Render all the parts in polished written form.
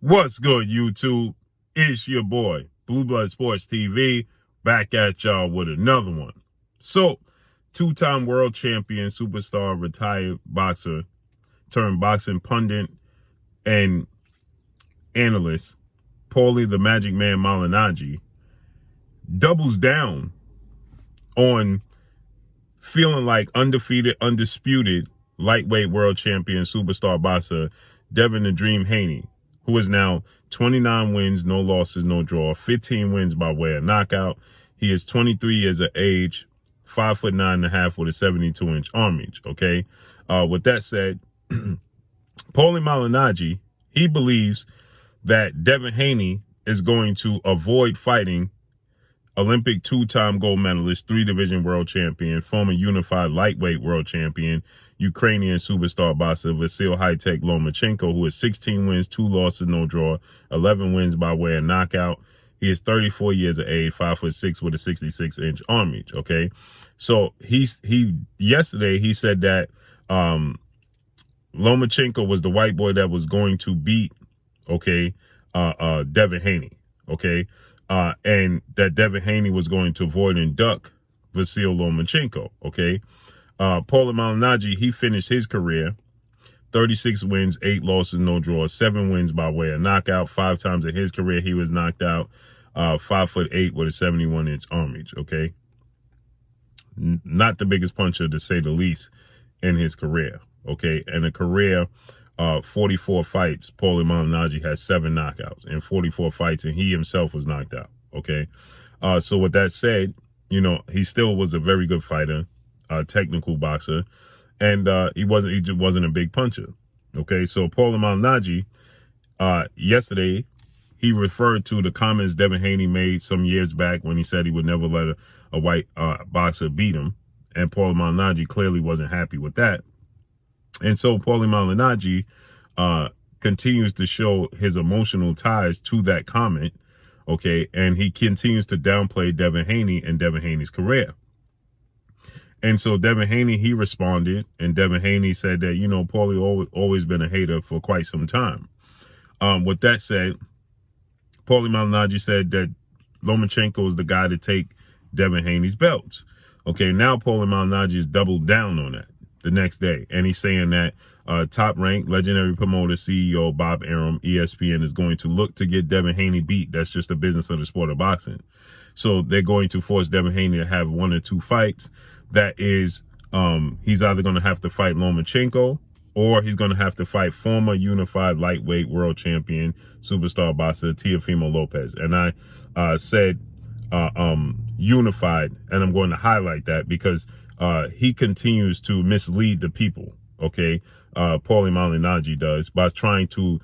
What's good, YouTube? It's your boy, Blue Blood Sports TV, back at y'all with another one. So, two-time world champion, superstar, retired boxer, turned boxing pundit and analyst, Paulie the Magic Man Malignaggi, doubles down on feeling like undefeated, undisputed, lightweight world champion, superstar boxer, Devin the Dream Haney, who is now 29 wins, no losses, no draw, 15 wins by way of knockout. He is 23 years of age, 5'9.5" with a 72-inch arm reach. Okay. With that said, Paulie Malignaggi, he believes that Devin Haney is going to avoid fighting Olympic two-time gold medalist, three-division world champion, former unified lightweight world champion, Ukrainian superstar boxer Vasily Lomachenko, who is 16 wins, 2 losses, no draw, 11 wins by way of knockout. He is 34 years of age, 5'6" with a 66-inch arm reach. Okay, so yesterday he said that Lomachenko was the white boy that was going to beat Devin Haney. Okay. And that Devin Haney was going to avoid and duck Vasily Lomachenko. Okay. Paulie Malignaggi, he finished his career 36 wins, 8 losses, no draws, 7 wins by way of knockout. 5 times in his career he was knocked out. 5'8" with a 71-inch arm reach. Okay. Not the biggest puncher, to say the least, in his career. Okay. And a career, 44 fights, Paulie Malignaggi has 7 knockouts in 44 fights, and he himself was knocked out. Okay. So with that said, you know, he still was a very good fighter, technical boxer, and he just wasn't a big puncher. Okay. So Paulie Malignaggi, yesterday, he referred to the comments Devin Haney made some years back when he said he would never let a white boxer beat him. And Paulie Malignaggi clearly wasn't happy with that. And so Paulie Malignaggi continues to show his emotional ties to that comment, okay? And he continues to downplay Devin Haney and Devin Haney's career. And so Devin Haney, he responded, and Devin Haney said that, you know, Paulie always been a hater for quite some time. With that said, Paulie Malignaggi said that Lomachenko is the guy to take Devin Haney's belts. Okay, now Paulie Malignaggi has doubled down on that the next day, and he's saying that top-ranked legendary promoter CEO Bob Arum, ESPN, is going to look to get Devin Haney beat. That's just the business of the sport of boxing. So they're going to force Devin Haney to have 1 or 2 fights. That is, he's either going to have to fight Lomachenko, or he's going to have to fight former unified lightweight world champion superstar boxer Teofimo Lopez. And I said unified, and I'm going to highlight that because he continues to mislead the people, okay? Paulie Malignaggi does, by trying to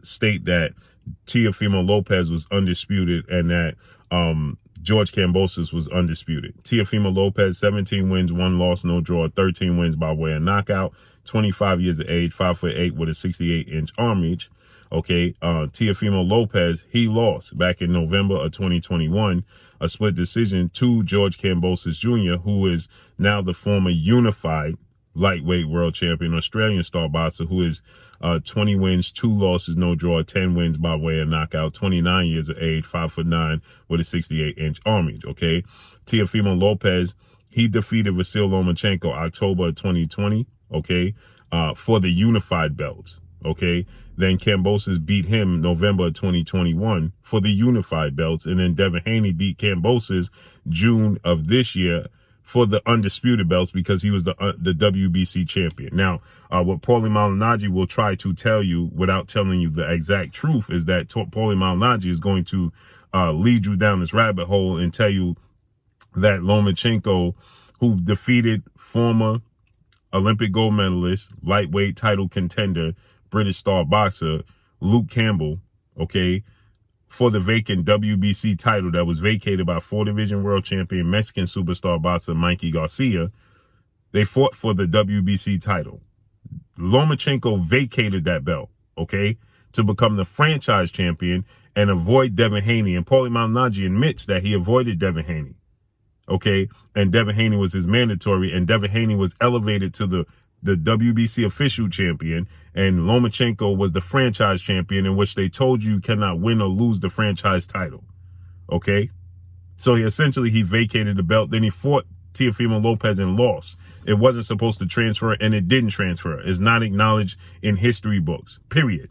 state that Teofimo Lopez was undisputed and that George Kambosos was undisputed. Teofimo Lopez, 17 wins, 1 loss, no draw, 13 wins by way of knockout, 25 years of age, 5'8" with a 68-inch arm reach. Okay, Teofimo Lopez, he lost back in November of 2021, a split decision to George Kambosos Jr., who is now the former unified lightweight world champion, Australian star boxer, who is 20 wins, 2 losses, no draw, 10 wins by way of knockout, 29 years of age, 5'9" with a 68-inch arm reach. Okay, Teofimo Lopez, he defeated Vasily Lomachenko October of 2020. Okay, for the unified belts. Okay, then Kambosos beat him November 2021 for the unified belts, and then Devin Haney beat Kambosos June of this year for the undisputed belts because he was the WBC champion. Now, what Paulie Malignaggi will try to tell you without telling you the exact truth is that Paulie Malignaggi is going to lead you down this rabbit hole and tell you that Lomachenko, who defeated former Olympic gold medalist, lightweight title contender, British star boxer Luke Campbell, okay, for the vacant WBC title that was vacated by 4-division world champion Mexican superstar boxer Mikey Garcia. They fought for the WBC title. Lomachenko vacated that belt, okay, to become the franchise champion and avoid Devin Haney. And Paulie Malignaggi admits that he avoided Devin Haney. Okay, and Devin Haney was his mandatory, and Devin Haney was elevated to the the WBC official champion, and Lomachenko was the franchise champion, in which they told you cannot win or lose the franchise title. Okay? So he vacated the belt. Then he fought Teofimo Lopez and lost. It wasn't supposed to transfer, and it didn't transfer. It's not acknowledged in history books, period.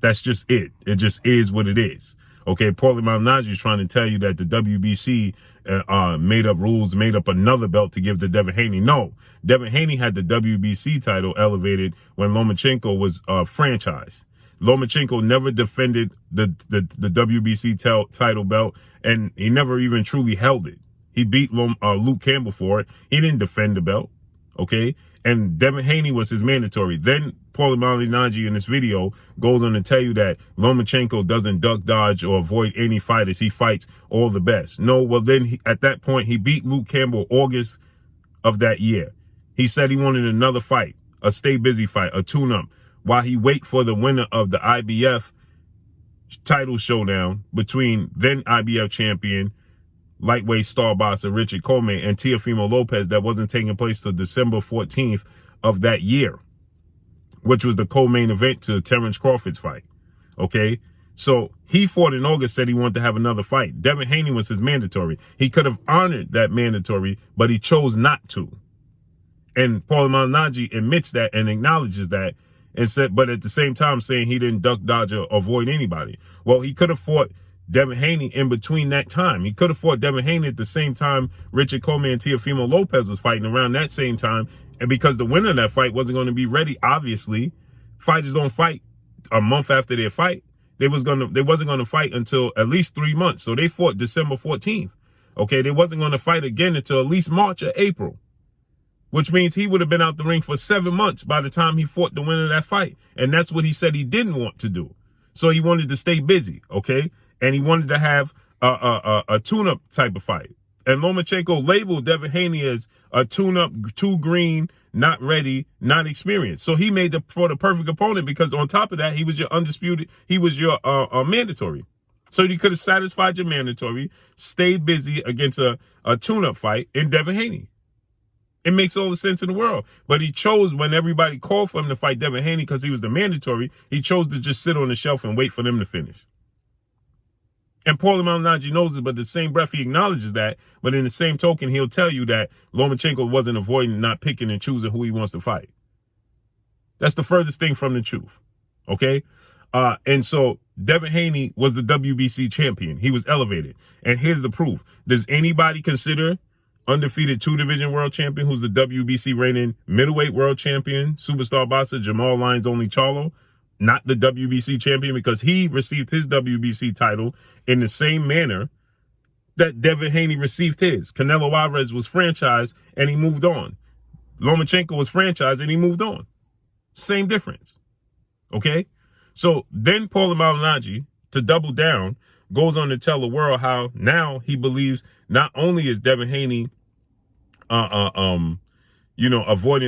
That's just it. It just is what it is. Okay, Paulie Malignaggi is trying to tell you that the WBC made up rules, made up another belt to give to Devin Haney. No, Devin Haney had the WBC title elevated when Lomachenko was franchised. Lomachenko never defended the WBC title belt, and he never even truly held it. He beat Luke Campbell for it. He didn't defend the belt, okay? And Devin Haney was his mandatory. Then Paulie Malignaggi in this video goes on to tell you that Lomachenko doesn't duck, dodge, or avoid any fighters. He fights all the best. No, well then at that point, he beat Luke Campbell August of that year. He said he wanted another fight, a stay busy fight, a tune-up, while he wait for the winner of the IBF title showdown between then IBF champion, lightweight star boxer Richard Coleman, and Teofimo Lopez, that wasn't taking place till December 14th of that year, which was the co-main event to Terrence Crawford's fight. Okay, so he fought in August, said he wanted to have another fight. Devin Haney was his mandatory. He could have honored that mandatory, but he chose not to. And Paulie Malignaggi admits that and acknowledges that, and said, but at the same time saying he didn't duck, dodge, or avoid anybody. Well, he could have fought Devin Haney in between that time. He could have fought Devin Haney at the same time Richard Coleman and Teofimo Lopez was fighting, around that same time. And because the winner of that fight wasn't going to be ready, obviously, fighters don't fight a month after their fight. They wasn't going to fight until at least 3 months. So they fought December 14th. Okay, they wasn't going to fight again until at least March or April, which means he would have been out the ring for 7 months by the time he fought the winner of that fight. And that's what he said he didn't want to do. So he wanted to stay busy, okay? And he wanted to have a tune-up type of fight. And Lomachenko labeled Devin Haney as a tune-up, too green, not ready, not experienced. So he made for the perfect opponent, because on top of that, he was your undisputed, he was your mandatory. So you could have satisfied your mandatory, stayed busy against a tune-up fight in Devin Haney. It makes all the sense in the world. But he chose, when everybody called for him to fight Devin Haney because he was the mandatory, he chose to just sit on the shelf and wait for them to finish. And Paulie Malignaggi knows it, but the same breath he acknowledges that, but in the same token, he'll tell you that Lomachenko wasn't avoiding, not picking and choosing who he wants to fight. That's the furthest thing from the truth, okay? And so Devin Haney was the WBC champion. He was elevated. And here's the proof. Does anybody consider undefeated 2-division world champion, who's the WBC reigning middleweight world champion, superstar boxer Jamal Lyons Only Charlo, not the WBC champion, because he received his WBC title in the same manner that Devin Haney received his. Canelo Alvarez was franchised and he moved on. Lomachenko was franchised and he moved on. Same difference. Okay? So then Paulie Malignaggi, to double down, goes on to tell the world how now he believes not only is Devin Haney avoiding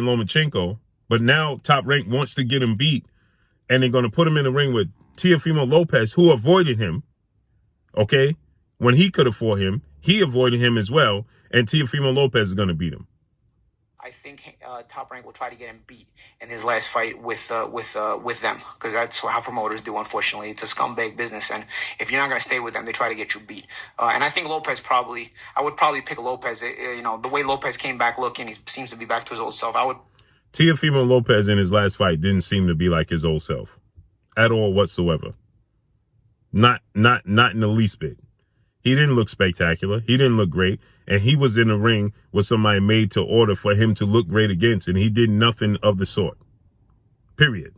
Lomachenko, but now Top Rank wants to get him beat. And they're going to put him in the ring with Teofimo Lopez, who avoided him, okay? When he could have fought him, he avoided him as well, and Teofimo Lopez is going to beat him. I think Top Rank will try to get him beat in his last fight with them, because that's how promoters do, unfortunately. It's a scumbag business, and if you're not going to stay with them, they try to get you beat. And I think Lopez I would probably pick Lopez. The way Lopez came back looking, he seems to be back to his old self. Teofimo Lopez in his last fight didn't seem to be like his old self at all whatsoever. Not in the least bit. He didn't look spectacular. He didn't look great. And he was in the ring with somebody made to order for him to look great against, and he did nothing of the sort. Period.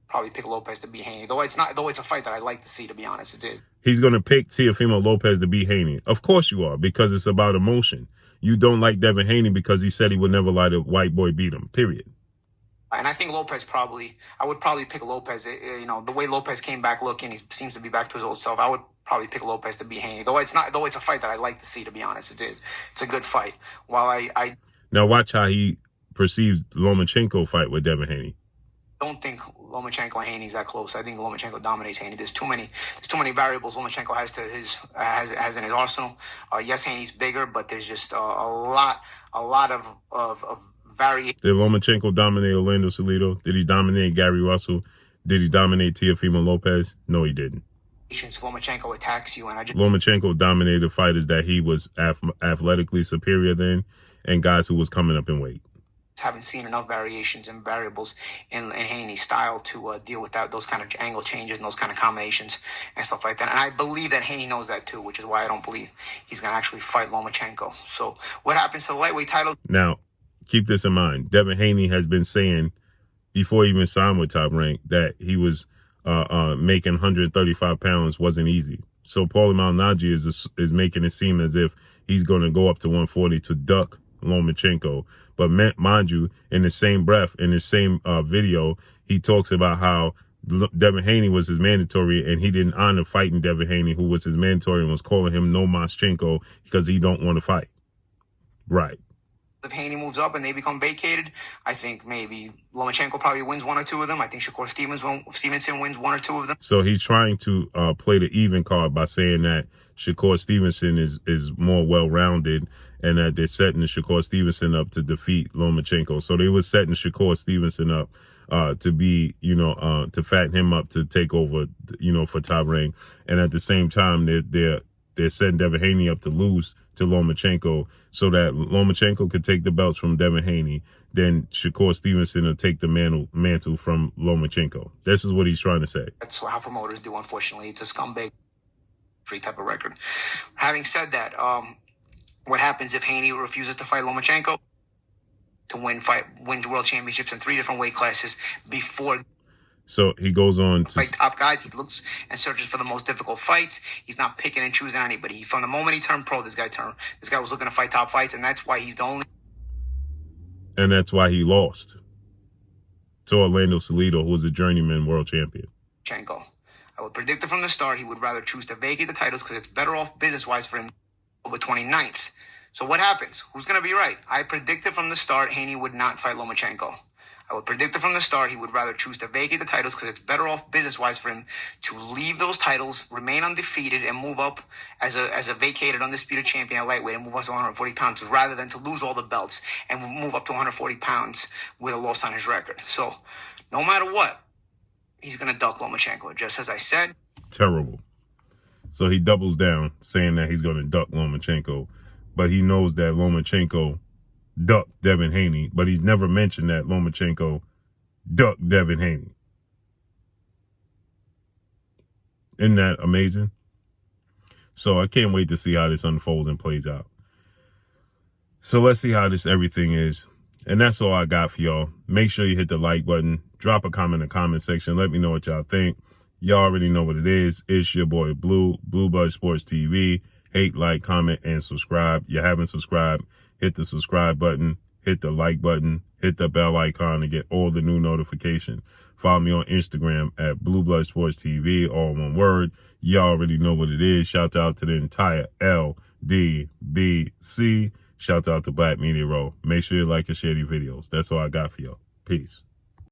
Probably pick Lopez to beat Haney, though it's a fight that I'd like to see, to be honest. It is. He's going to pick Teofimo Lopez to beat Haney. Of course you are, because it's about emotion. You don't like Devin Haney because he said he would never let a white boy beat him, period. And I think Lopez I would probably pick Lopez. The way Lopez came back looking, he seems to be back to his old self. I would probably pick Lopez to beat Haney, though it's a fight that I'd like to see, to be honest. It is. It's a good fight. Now watch how he perceives Lomachenko fight with Devin Haney. I don't think Lomachenko and Haney's that close. I think Lomachenko dominates Haney. There's too many variables Lomachenko has in his arsenal. Yes, Haney's bigger, but there's just a lot of variations. Did Lomachenko dominate Orlando Salido? Did he dominate Gary Russell? Did he dominate Teofimo Lopez? No, he didn't. Lomachenko attacks you, and Lomachenko dominated fighters that he was athletically superior than, and guys who was coming up in weight. Haven't seen enough variations and variables in Haney's style to deal with those kind of angle changes and those kind of combinations and stuff like that. And I believe that Haney knows that too, which is why I don't believe he's going to actually fight Lomachenko. So what happens to the lightweight title? Now, keep this in mind. Devin Haney has been saying before he even signed with Top Rank that he was making 135 pounds wasn't easy. So Paulie Malignaggi is making it seem as if he's going to go up to 140 to duck Lomachenko. But mind you, in the same breath, in the same video, he talks about how Devin Haney was his mandatory and he didn't honor fighting Devin Haney, who was his mandatory, and was calling him Lomachenko because he don't want to fight. Right. If Haney moves up and they become vacated, I think maybe Lomachenko probably wins one or two of them. I think Shakur Stevenson wins one or two of them. So he's trying to play the even card by saying that Shakur Stevenson is more well-rounded and that they're setting Shakur Stevenson up to defeat Lomachenko. So they were setting Shakur Stevenson up to be, to fatten him up to take over, for Top Rank. And at the same time, they're setting Devin Haney up to lose to Lomachenko so that Lomachenko could take the belts from Devin Haney. Then Shakur Stevenson will take the mantle from Lomachenko. This is what he's trying to say. That's how promoters do, unfortunately. It's a scumbag type of record. Having said that, what happens if Haney refuses to fight Lomachenko? To win world championships in 3 different weight classes before. So he goes on to fight top guys. He looks and searches for the most difficult fights. He's not picking and choosing anybody. From the moment he turned pro, this guy was looking to fight top fights, and that's why he's the only. And that's why he lost to Orlando Salido, who was a journeyman world champion. I would predict it from the start. He would rather choose to vacate the titles because it's better off business-wise for him October 29th. So what happens? Who's going to be right? I predicted from the start Haney would not fight Lomachenko. I would predict it from the start. He would rather choose to vacate the titles because it's better off business-wise for him to leave those titles, remain undefeated, and move up as a vacated, undisputed champion at lightweight and move up to 140 pounds rather than to lose all the belts and move up to 140 pounds with a loss on his record. So no matter what, he's going to duck Lomachenko, just as I said. Terrible. So he doubles down, saying that he's going to duck Lomachenko, but he knows that Lomachenko ducked Devin Haney, but he's never mentioned that Lomachenko ducked Devin Haney. Isn't that amazing? So I can't wait to see how this unfolds and plays out. So let's see how this everything is. And that's all I got for y'all. Make sure you hit the like button. Drop a comment in the comment section. Let me know what y'all think. Y'all already know what it is. It's your boy Blue Blood Sports TV. Hate, like, comment, and subscribe. You haven't subscribed, hit the subscribe button, hit the like button, hit the bell icon to get all the new notifications. Follow me on Instagram at Blue Blood Sports TV, all one word. Y'all already know what it is. Shout out to the entire LDBC. Shout out to Black Media Row. Make sure you like and share these videos. That's all I got for y'all. Peace.